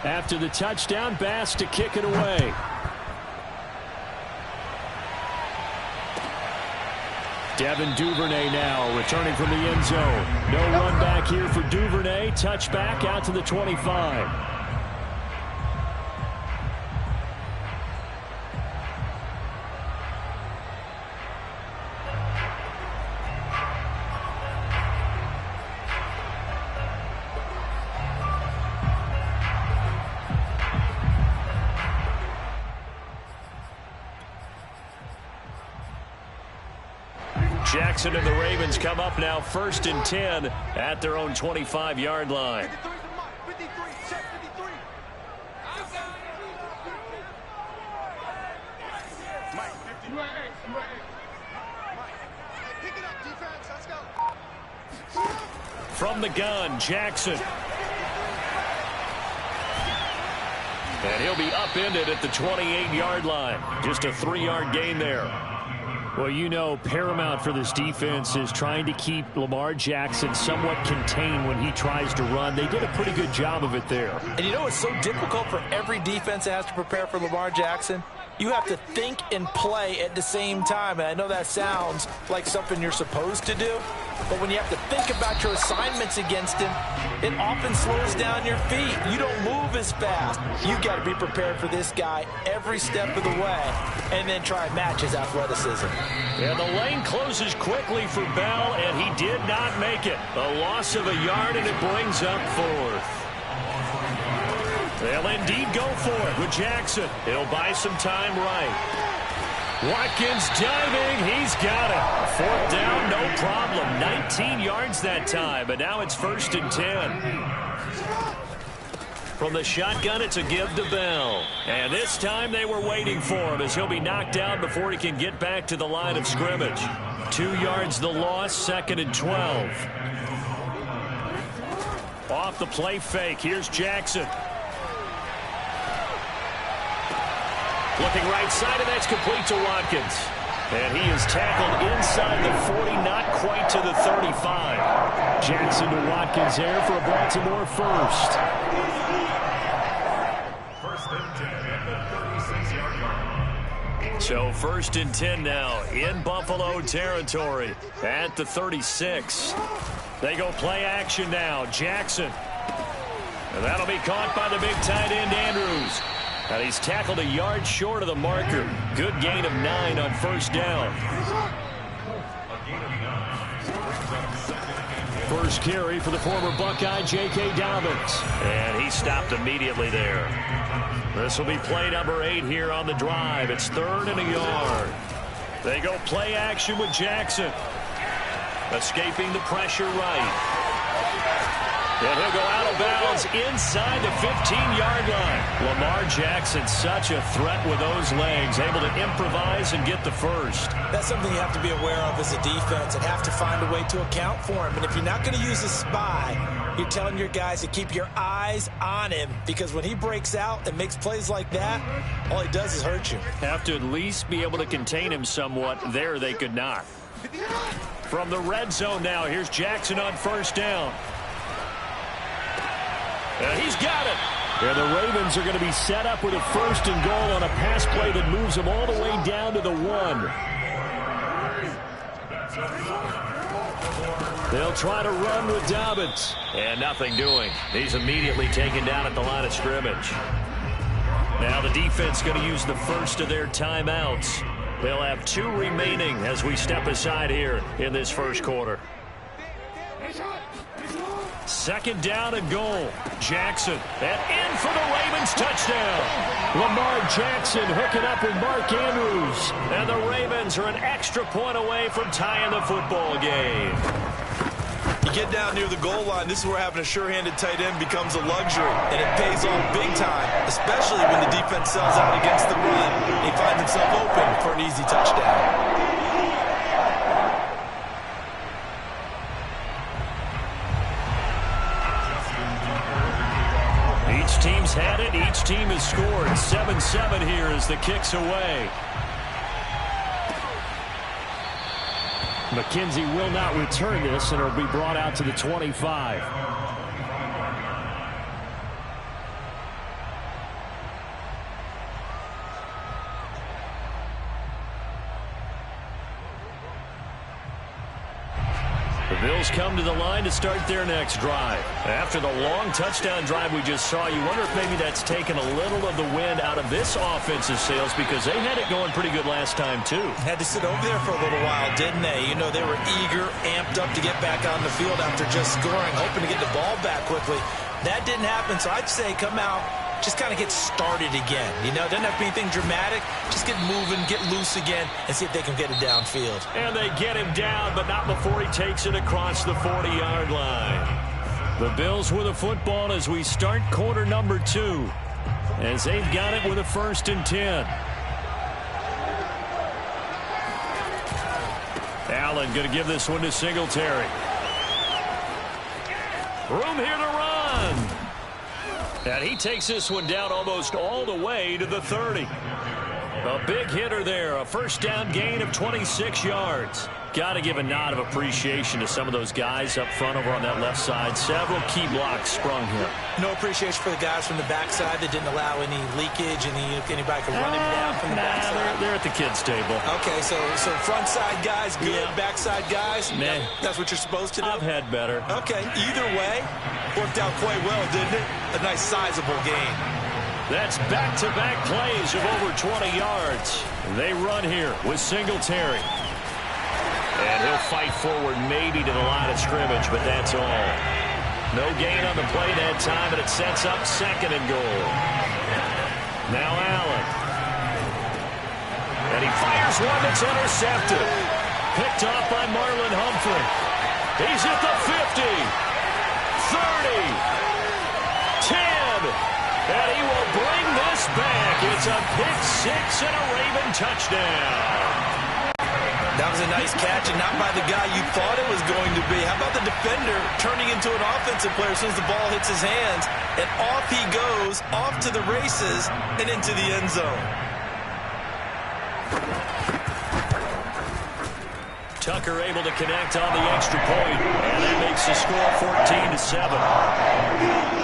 After the touchdown, Bass to kick it away. Devin Duvernay now returning from the end zone. No run back here for Duvernay. Touchback out to the 25. Jackson and the Ravens come up now 1st and 10 at their own 25-yard line. From the gun, Jackson. And he'll be upended at the 28-yard line. Just a 3-yard gain there. Well, you know, paramount for this defense is trying to keep Lamar Jackson somewhat contained when he tries to run. They did a pretty good job of it there. And you know it's so difficult for every defense that has to prepare for Lamar Jackson? You have to think and play at the same time. And I know that sounds like something you're supposed to do. But when you have to think about your assignments against him, it often slows down your feet. You don't move as fast. You've got to be prepared for this guy every step of the way and then try and match his athleticism. And the lane closes quickly for Bell, and he did not make it. A loss of a yard, and it brings up 4th. They'll indeed go for it with Jackson. It'll buy some time right. Watkins diving. He's got it. 4th down, no problem. 19 yards that time, but now it's 1st and 10. From the shotgun, it's a give to Bell. And this time they were waiting for him as he'll be knocked down before he can get back to the line of scrimmage. 2 yards the loss, 2nd and 12. Off the play fake, here's Jackson. Looking right side, and that's complete to Watkins. And he is tackled inside the 40, not quite to the 35. Jackson to Watkins there for a Baltimore first. 1st and 10 at the 36-yard line. So 1st and 10 now in Buffalo territory at the 36. They go play action now. Jackson. And that'll be caught by the big tight end Andrews. And he's tackled a yard short of the marker. Good gain of 9 on 1st down. First carry for the former Buckeye, J.K. Dobbins. And he stopped immediately there. This will be play number 8 here on the drive. It's 3rd and a yard. They go play action with Jackson. Escaping the pressure right. And he'll go out of bounds inside the 15-yard line. Lamar Jackson, such a threat with those legs, able to improvise and get the first. That's something you have to be aware of as a defense and have to find a way to account for him. And if you're not going to use a spy, you're telling your guys to keep your eyes on him, because when he breaks out and makes plays like that, all he does is hurt you. Have to at least be able to contain him somewhat. There they could not. From the red zone now, here's Jackson on 1st down. And he's got it. And the Ravens are going to be set up with a 1st and goal on a pass play that moves them all the way down to the 1. They'll try to run with Dobbins. And nothing doing. He's immediately taken down at the line of scrimmage. Now the defense going to use the first of their timeouts. They'll have 2 remaining as we step aside here in this first quarter. 2nd down and goal. Jackson. And in for the Ravens touchdown. Lamar Jackson hooking up with Mark Andrews. And the Ravens are an extra point away from tying the football game. You get down near the goal line, this is where having a sure-handed tight end becomes a luxury. And it pays off big time, especially when the defense sells out against the run. And he finds himself open for an easy touchdown. Each team's had it. Each team has scored. 7-7 here as the kick's away. McKenzie will not return this, and it'll be brought out to the 25. Bills come to the line to start their next drive. After the long touchdown drive we just saw, you wonder if maybe that's taken a little of the wind out of this offensive sails, because they had it going pretty good last time too. Had to sit over there for a little while, didn't they? You know, they were eager, amped up to get back on the field after just scoring, hoping to get the ball back quickly. That didn't happen, so I'd say come out, just kind of get started again. You know, it doesn't have to be anything dramatic. Just get moving, get loose again, and see if they can get it downfield. And they get him down, but not before he takes it across the 40-yard line. The Bills with a football as we start quarter number 2, as they've got it with a 1st and 10. Allen going to give this one to Singletary. Room here to run. And he takes this one down almost all the way to the 30. A big hitter there. A first down gain of 26 yards. Got to give a nod of appreciation to some of those guys up front over on that left side. Several key blocks sprung here. No appreciation for the guys from the backside that didn't allow any leakage, anybody could run him down from the backside. They're at the kids' table. Okay, so front side guys good, Yeah. backside guys, Man, that's what you're supposed to do? I've had better. Okay, either way, worked out quite well, didn't it? A nice sizable gain. That's back-to-back plays of over 20 yards. They run here with Singletary. And he'll fight forward maybe to the line of scrimmage, but that's all. No gain on the play that time, and it sets up 2nd and goal. Now Allen. And he fires one that's intercepted. Picked off by Marlon Humphrey. He's at the 50. 30. 10. And he will bring this back. It's a pick 6 and a Raven touchdown. That was a nice catch, and not by the guy you thought it was going to be. How about the defender turning into an offensive player as soon as the ball hits his hands, and off he goes, off to the races, and into the end zone. Tucker able to connect on the extra point, and that makes the score 14-7.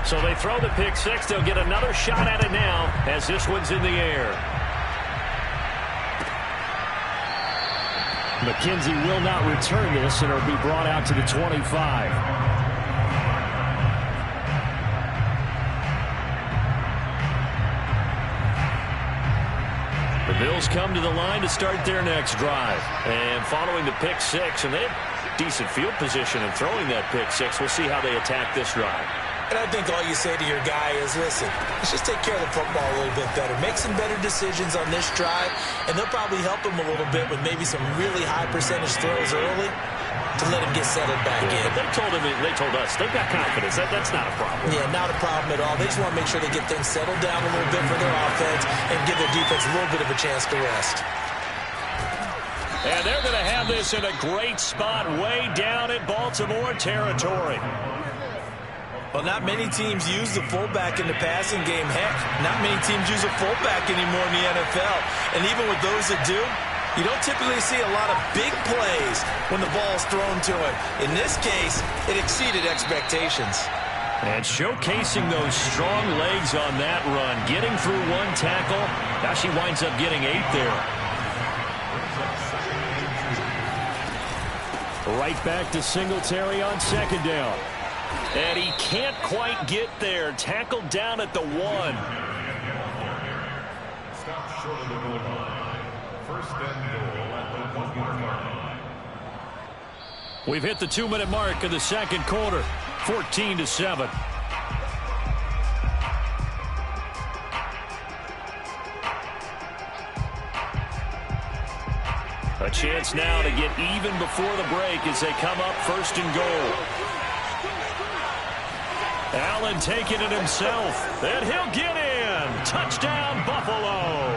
So they throw the pick 6. They'll get another shot at it now as this one's in the air. McKenzie will not return this, and it'll be brought out to the 25. The Bills come to the line to start their next drive. And following the pick 6, and they have decent field position in throwing that pick 6. We'll see how they attack this drive. And I think all you say to your guy is, listen, let's just take care of the football a little bit better. Make some better decisions on this drive, and they'll probably help him a little bit with maybe some really high percentage throws early to let him get settled back in. But they told us they've got confidence. That's not a problem. Yeah, not a problem at all. They just want to make sure they get things settled down a little bit for their offense and give their defense a little bit of a chance to rest. And they're going to have this in a great spot way down in Baltimore territory. Well, not many teams use the fullback in the passing game. Heck, not many teams use a fullback anymore in the NFL. And even with those that do, you don't typically see a lot of big plays when the ball's thrown to it. In this case, it exceeded expectations. And showcasing those strong legs on that run. Getting through one tackle. Now she winds up getting 8 there. Right back to Singletary on 2nd down. And he can't quite get there. Tackled down at the 1. Stop short of the goal line. 1st and goal at the 1-yard line. We've hit the 2-minute mark of the 2nd quarter. 14-7. A chance now to get even before the break as they come up 1st and goal. Allen taking it himself, and he'll get in. Touchdown, Buffalo.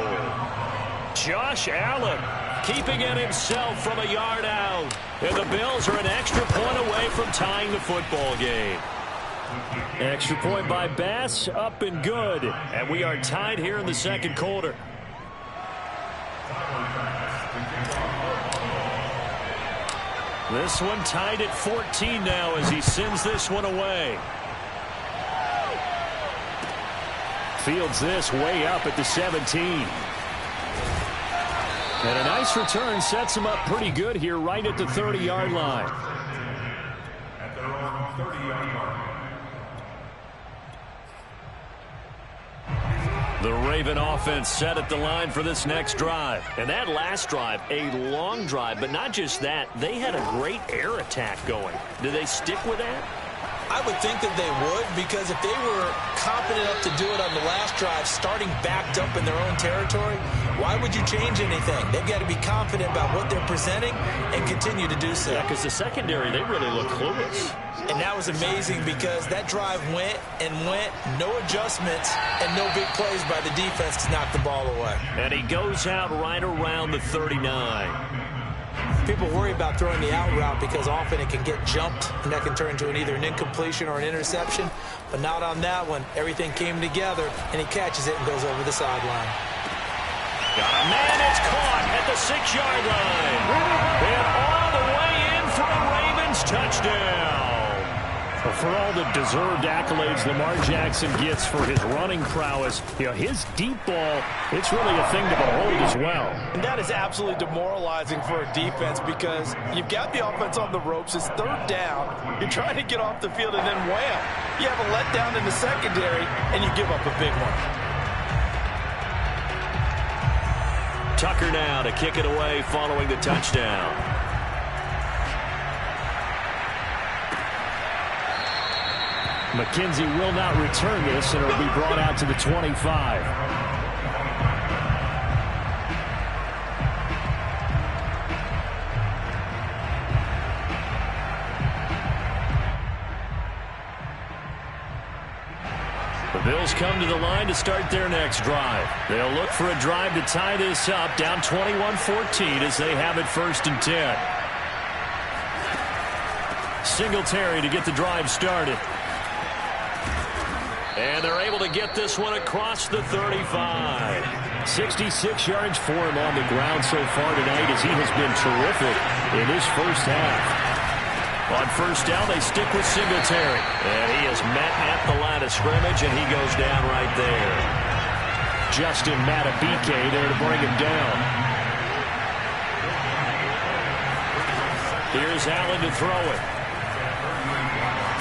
Josh Allen keeping it himself from a yard out. And the Bills are an extra point away from tying the football game. Extra point by Bass, up and good. And we are tied here in the 2nd quarter. This one tied at 14 now as he sends this one away. Fields this way up at the 17. And a nice return sets him up pretty good here right at the 30-yard line. At their own 30-yard line. The Raven offense set at the line for this next drive. And that last drive, a long drive, but not just that. They had a great air attack going. Do they stick with that? I would think that they would, because if they were confident enough to do it on the last drive, starting backed up in their own territory, why would you change anything? They've got to be confident about what they're presenting and continue to do so. Yeah, because the secondary, they really look clueless. And that was amazing because that drive went and went, no adjustments, and no big plays by the defense to knock the ball away. And he goes out right around the 39. People worry about throwing the out route because often it can get jumped, and that can turn into either an incompletion or an interception. But not on that one. Everything came together, and he catches it and goes over the sideline. Got a man, it's caught at the 6-yard line. And all the way in for a Ravens touchdown. Well, for all the deserved accolades Lamar Jackson gets for his running prowess, you know, his deep ball, it's really a thing to behold as well. And that is absolutely demoralizing for a defense because you've got the offense on the ropes. It's third down. You're trying to get off the field, and then wham, you have a letdown in the secondary, and you give up a big one. Tucker now to kick it away following the touchdown. McKenzie will not return this, and it'll be brought out to the 25. The Bills come to the line to start their next drive. They'll look for a drive to tie this up, down 21-14 as they have it 1st and 10. Singletary to get the drive started. And they're able to get this one across the 35. 66 yards for him on the ground so far tonight as he has been terrific in his first half. On 1st down, they stick with Singletary. And he is met at the line of scrimmage, and he goes down right there. Justin Matabike there to bring him down. Here's Allen to throw it.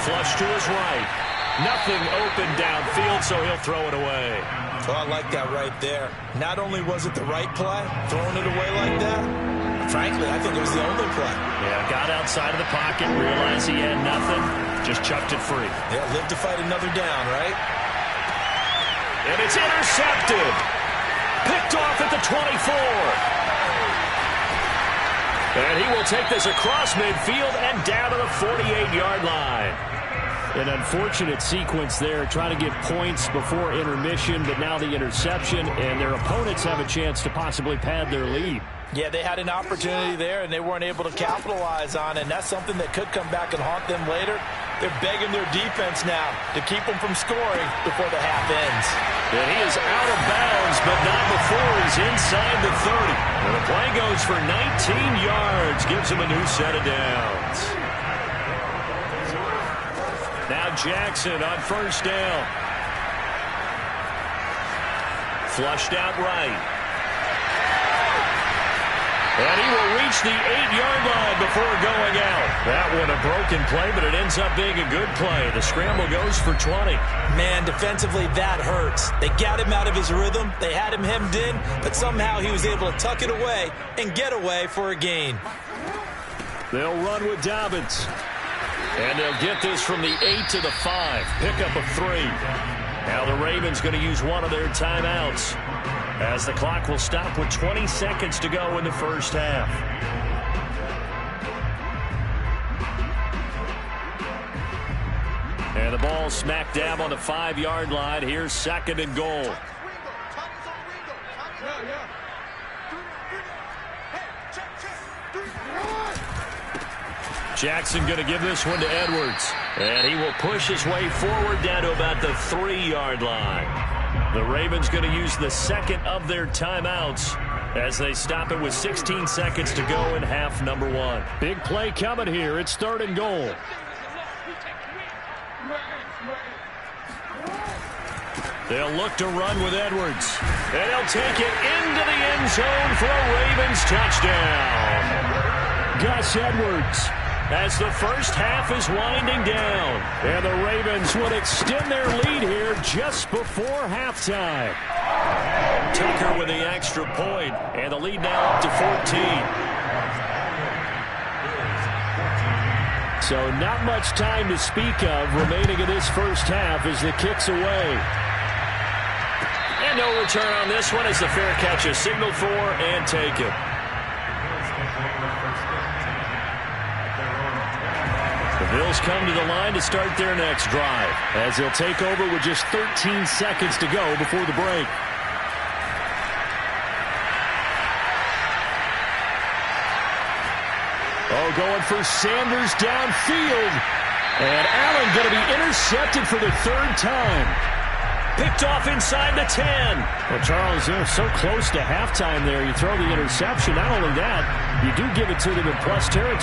Flush to his right. Nothing open downfield, so he'll throw it away. Well, I like that right there. Not only was it the right play, throwing it away like that, frankly, I think it was the only play. Yeah, got outside of the pocket, realized he had nothing, just chucked it free. Yeah, live to fight another down, right? And it's intercepted. Picked off at the 24. And he will take this across midfield and down to the 48-yard line. An unfortunate sequence there, trying to get points before intermission, but now the interception, and their opponents have a chance to possibly pad their lead. Yeah, they had an opportunity there, and they weren't able to capitalize on it, and that's something that could come back and haunt them later. They're begging their defense now to keep them from scoring before the half ends. And he is out of bounds, but not before he's inside the 30. And the play goes for 19 yards, gives him a new set of downs. Now Jackson on 1st down. Flushed out right. And he will reach the 8-yard line before going out. That one a broken play, but it ends up being a good play. The scramble goes for 20. Man, defensively, that hurts. They got him out of his rhythm. They had him hemmed in, but somehow he was able to tuck it away and get away for a gain. They'll run with Dobbins. And they'll get this from the 8 to the 5. Pickup of 3. Now the Ravens going to use one of their timeouts as the clock will stop with 20 seconds to go in the first half. And the ball smack dab on the 5-yard line. Here's 2nd and goal. Jackson going to give this one to Edwards. And he will push his way forward down to about the 3-yard line. The Ravens going to use the 2nd of their timeouts as they stop it with 16 seconds to go in half number one. Big play coming here. It's 3rd and goal. They'll look to run with Edwards. And he'll take it into the end zone for a Ravens touchdown. Gus Edwards, as the first half is winding down. And the Ravens would extend their lead here just before halftime. Tucker with the extra point, and the lead now up to 14. So not much time to speak of remaining in this first half as the kick's away. And no return on this one as the fair catch is signaled for and taken. The Bills come to the line to start their next drive as they'll take over with just 13 seconds to go before the break. Oh, going for Sanders downfield. And Allen going to be intercepted for the 3rd time. Picked off inside the 10. Well, Charles, they're so close to halftime there. You throw the interception. Not only that, you do give it to them in plus territory.